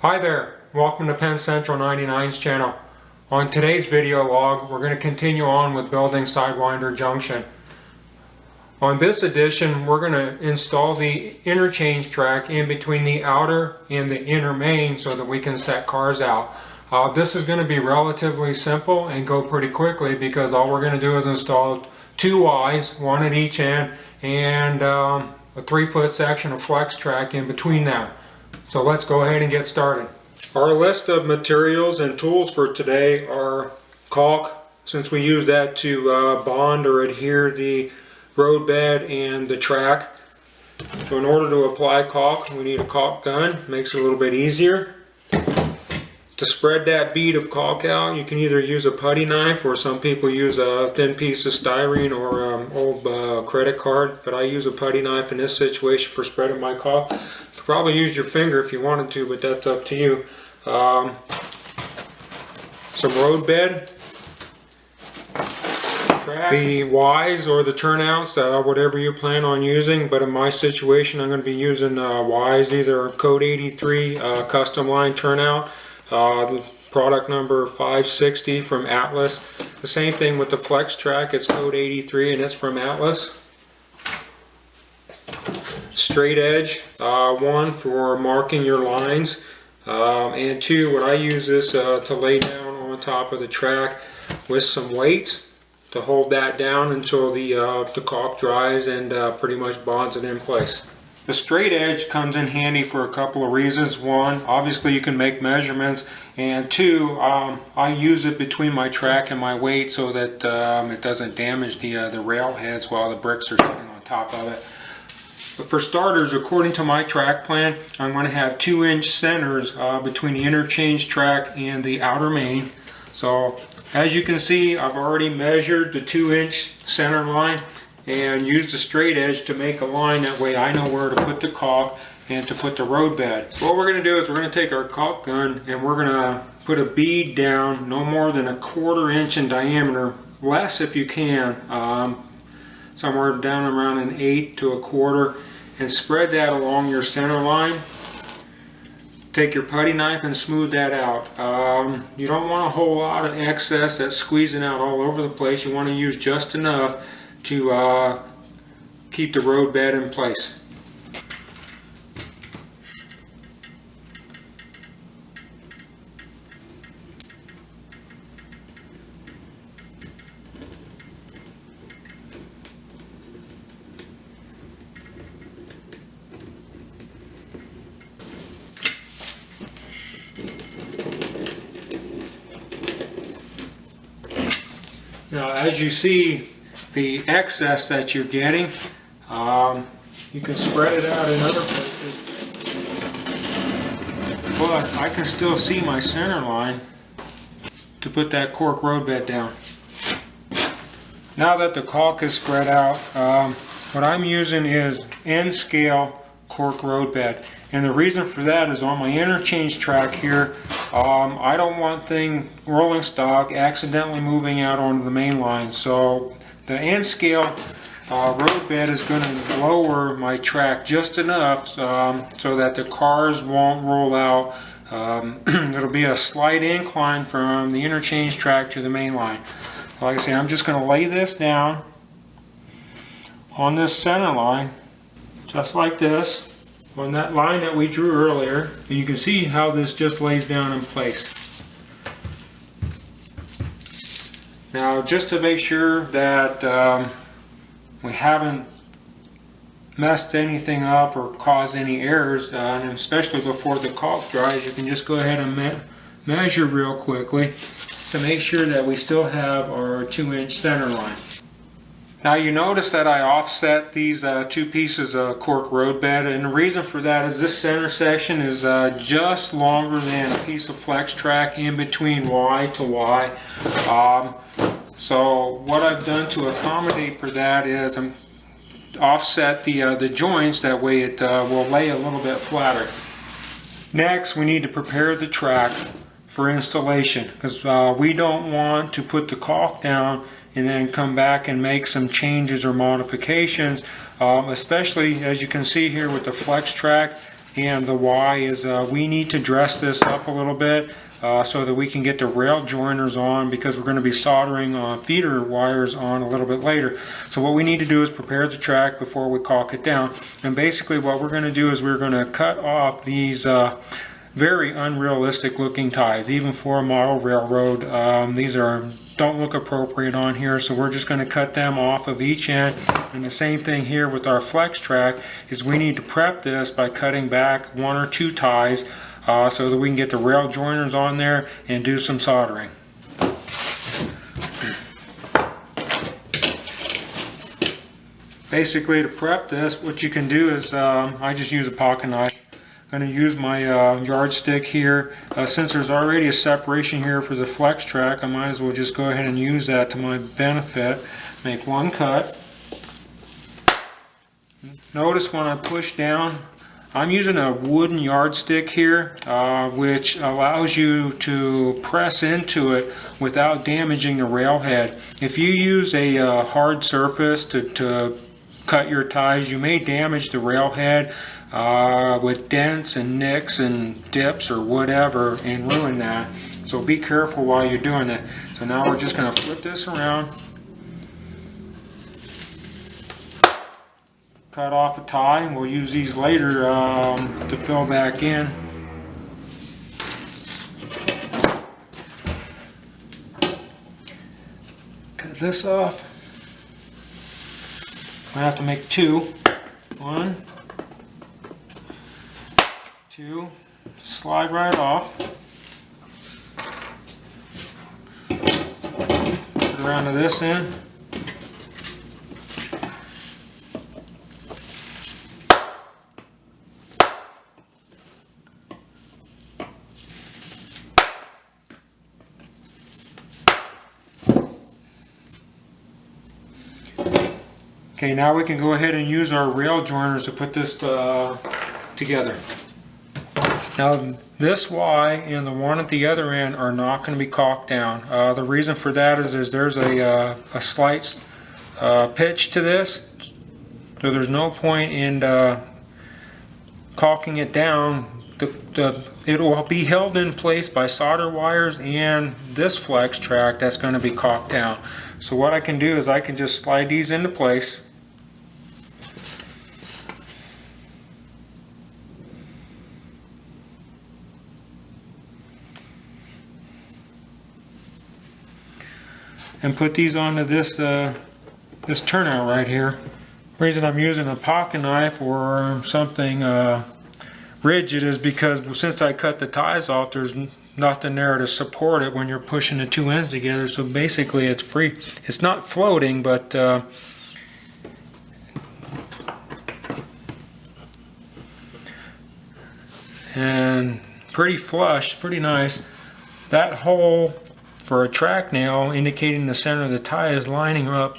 Hi there, welcome to Penn Central 99's channel. On today's video log, we're going to continue on with building Sidewinder Junction. On this edition, we're going to install the interchange track in between the outer and the inner main so that we can set cars out. This is going to be relatively simple and go pretty quickly because all we're going to do is install two Ys, one at each end, and a 3-foot section of flex track in between them. So let's go ahead and get started. Our list of materials and tools for today are caulk, since we use that to bond or adhere the roadbed and the track. So in order to apply caulk, we need a caulk gun. Makes it a little bit easier. To spread that bead of caulk out, you can either use a putty knife, or some people use a thin piece of styrene or old credit card, but I use a putty knife in this situation for spreading my caulk. Probably use your finger if you wanted to, but that's up to you. Some roadbed, the Ys or the turnouts, whatever you plan on using, but in my situation I'm going to be using Ys, either code 83 custom line turnout, product number 560 from Atlas. The same thing with the flex track, it's code 83 and it's from Atlas. Straight edge, one for marking your lines, and two, what I use this to lay down on top of the track with some weights to hold that down until the caulk dries and pretty much bonds it in place. The straight edge comes in handy for a couple of reasons. One, obviously you can make measurements, and two, I use it between my track and my weight so that it doesn't damage the rail heads while the bricks are sitting on top of it. But for starters, according to my track plan, I'm going to have 2-inch centers between the interchange track and the outer main. So as you can see, I've already measured the 2-inch center line and used the straight edge to make a line. That way I know where to put the caulk and to put the roadbed. So what we're going to do is we're going to take our caulk gun and we're going to put a bead down no more than 1/4 inch in diameter, less if you can, somewhere down around an 1/8 to 1/4, and spread that along your center line. Take your putty knife and smooth that out. You don't want a whole lot of excess that's squeezing out all over the place. You want to use just enough to keep the roadbed in place. Now, as you see the excess that you're getting, you can spread it out in other places, but I can still see my center line to put that cork roadbed down. Now that the caulk is spread out, what I'm using is N scale cork roadbed, and the reason for that is on my interchange track here, I don't want rolling stock accidentally moving out onto the main line. So the N scale roadbed is going to lower my track just enough so that the cars won't roll out. It'll be a slight incline from the interchange track to the main line. Like I say, I'm just going to lay this down on this center line, just like this, on that line that we drew earlier, and you can see how this just lays down in place. Now, just to make sure that we haven't messed anything up or caused any errors, and especially before the caulk dries, you can just go ahead and measure real quickly to make sure that we still have our 2-inch center line. Now you notice that I offset these two pieces of cork roadbed, and the reason for that is this center section is just longer than a piece of flex track in between Y to Y. So what I've done to accommodate for that is I'm offset the joints, that way it will lay a little bit flatter. Next, we need to prepare the track for installation, because we don't want to put the caulk down and then come back and make some changes or modifications, especially as you can see here with the flex track. And the why is we need to dress this up a little bit so that we can get the rail joiners on, because we're going to be soldering feeder wires on a little bit later. So what we need to do is prepare the track before we caulk it down. And basically what we're going to do is we're going to cut off these very unrealistic looking ties, even for a model railroad. These don't look appropriate on here, so we're just going to cut them off of each end. And the same thing here with our flex track is we need to prep this by cutting back 1 or 2 ties so that we can get the rail joiners on there and do some soldering. Basically, to prep this, what you can do is I just use a pocket knife. I'm going to use my yardstick here. Since there's already a separation here for the flex track, I might as well just go ahead and use that to my benefit. Make 1 cut. Notice when I push down, I'm using a wooden yardstick here, which allows you to press into it without damaging the railhead. If you use a hard surface to cut your ties, you may damage the railhead with dents and nicks and dips or whatever and ruin that. So be careful while you're doing that. So now we're just going to flip this around, cut off a tie, and we'll use these later to fill back in. Cut this off. I have to make 2. 1, 2, slide right off. Put it around to this end. Okay, now we can go ahead and use our rail joiners to put this together. Now this Y and the one at the other end are not going to be caulked down. The reason for that is there's a slight pitch to this, so there's no point in caulking it down. It will be held in place by solder wires and this flex track that's going to be caulked down. So what I can do is I can just slide these into place. And put these onto this this turnout right here. The reason I'm using a pocket knife or something rigid is because since I cut the ties off, there's nothing there to support it when you're pushing the 2 ends together. So basically it's free. It's not floating, but and pretty flush, pretty nice. That hole for a track nail indicating the center of the tie is lining up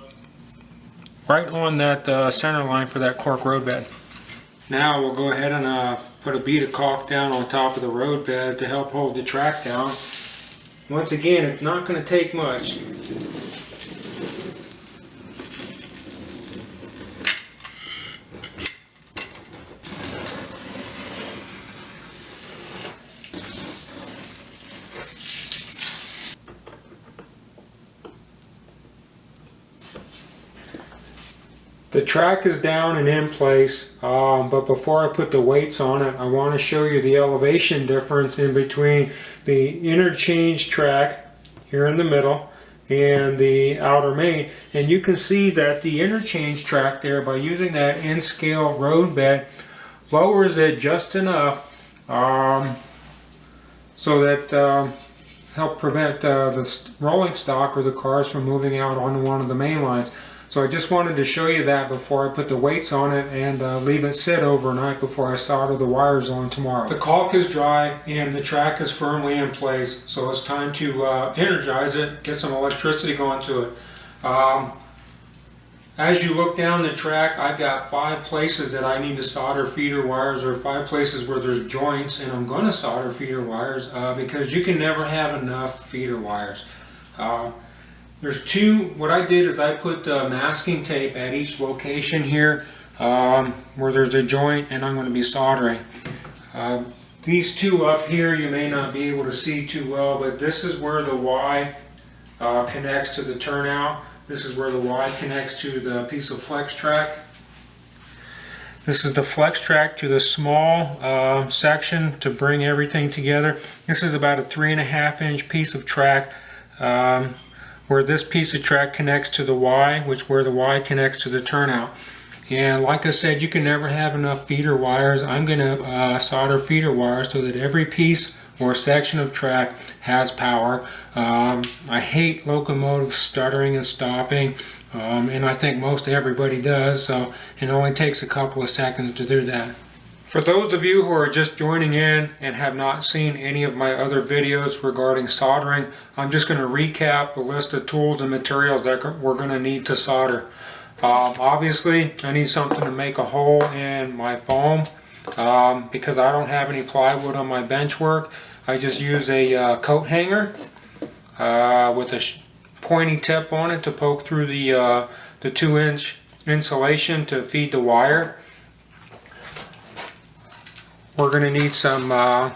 right on that center line for that cork roadbed. Now we'll go ahead and put a bead of caulk down on top of the roadbed to help hold the track down. Once again, it's not going to take much. The track is down and in place, but before I put the weights on it, I want to show you the elevation difference in between the interchange track here in the middle and the outer main. And you can see that the interchange track there, by using that N-scale roadbed, lowers it just enough so that help prevent the rolling stock or the cars from moving out onto one of the main lines. So I just wanted to show you that before I put the weights on it and leave it sit overnight before I solder the wires on tomorrow. The caulk is dry and the track is firmly in place, so it's time to energize it, get some electricity going to it. As you look down the track, I've got 5 places that I need to solder feeder wires, or 5 places where there's joints, and I'm going to solder feeder wires because you can never have enough feeder wires. There's 2, what I did is I put masking tape at each location here where there's a joint, and I'm going to be soldering. These two up here you may not be able to see too well, but this is where the Y connects to the turnout. This is where the Y connects to the piece of flex track. This is the flex track to the small section to bring everything together. This is about a 3.5 inch piece of track where this piece of track connects to the Y, where the Y connects to the turnout. And like I said, you can never have enough feeder wires. I'm going to solder feeder wires so that every piece or section of track has power. I hate locomotive stuttering and stopping, and I think most everybody does, so it only takes a couple of seconds to do that. For those of you who are just joining in and have not seen any of my other videos regarding soldering, I'm just going to recap the list of tools and materials that we're going to need to solder. Obviously, I need something to make a hole in my foam because I don't have any plywood on my bench work. I just use a coat hanger with a pointy tip on it to poke through the 2-inch insulation to feed the wire. We're going to need some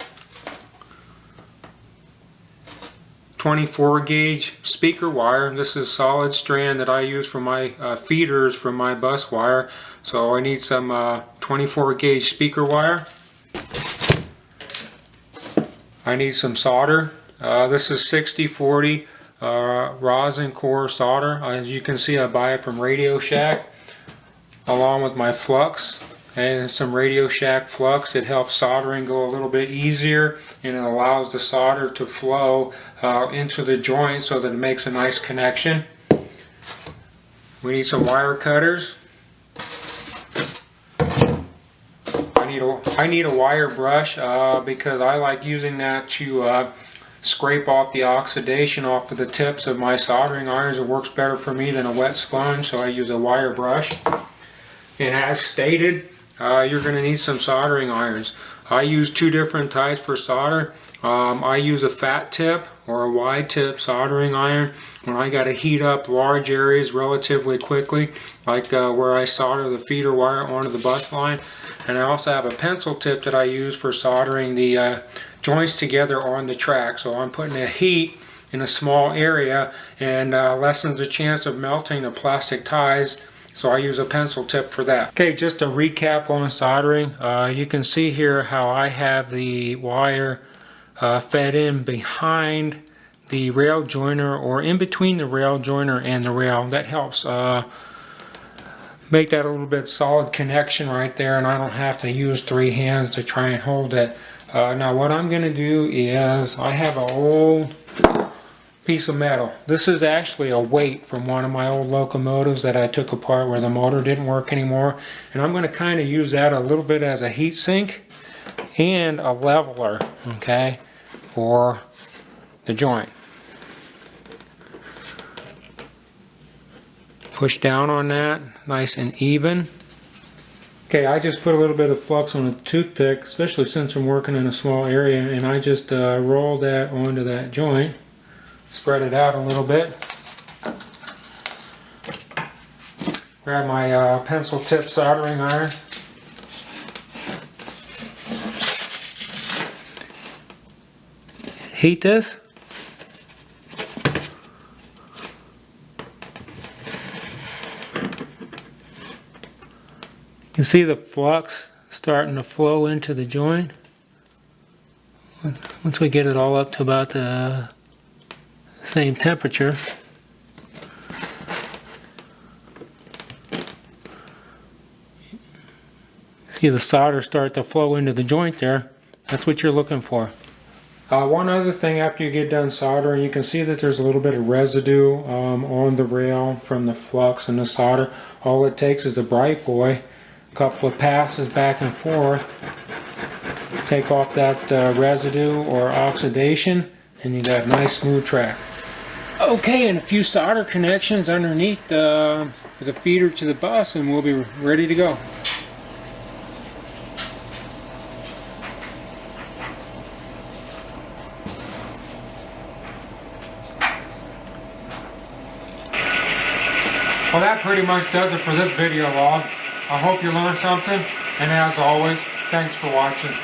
24 gauge speaker wire. This is solid strand that I use for my feeders from my bus wire. So I need some 24 gauge speaker wire. I need some solder. This is 60/40 rosin core solder. As you can see, I buy it from Radio Shack, along with my flux and some Radio Shack flux. It helps soldering go a little bit easier, and it allows the solder to flow into the joint so that it makes a nice connection. We need some wire cutters. I need a wire brush because I like using that to scrape off the oxidation off of the tips of my soldering irons. It works better for me than a wet sponge, so I use a wire brush. And as stated, you're going to need some soldering irons. I use 2 different types for solder. I use a fat tip or a wide tip soldering iron when I got to heat up large areas relatively quickly, like where I solder the feeder wire onto the bus line. And I also have a pencil tip that I use for soldering the joints together on the track. So I'm putting a heat in a small area and lessens the chance of melting the plastic ties. So I use a pencil tip for that. Okay, just a recap on soldering. You can see here how I have the wire fed in behind the rail joiner, or in between the rail joiner and the rail. That helps make that a little bit solid connection right there, and I don't have to use 3 hands to try and hold it. Now what I'm going to do is, I have an old piece of metal. This is actually a weight from one of my old locomotives that I took apart where the motor didn't work anymore, and I'm going to kind of use that a little bit as a heat sink and a leveler, okay, for the joint. Push down on that, nice and even. Okay, I just put a little bit of flux on a toothpick, especially since I'm working in a small area, and I just roll that onto that joint. Spread it out a little bit. Grab my pencil tip soldering iron. Heat this. You can see the flux starting to flow into the joint. Once we get it all up to about the same temperature, see the solder start to flow into the joint there. That's what you're looking for. One other thing, after you get done soldering, you can see that there's a little bit of residue on the rail from the flux and the solder. All it takes is a bright boy, a couple of passes back and forth, take off that residue or oxidation, and you got a nice smooth track. Okay, and a few solder connections underneath for the feeder to the bus, and we'll be ready to go. Well, that pretty much does it for this video log. I hope you learned something, and as always, thanks for watching.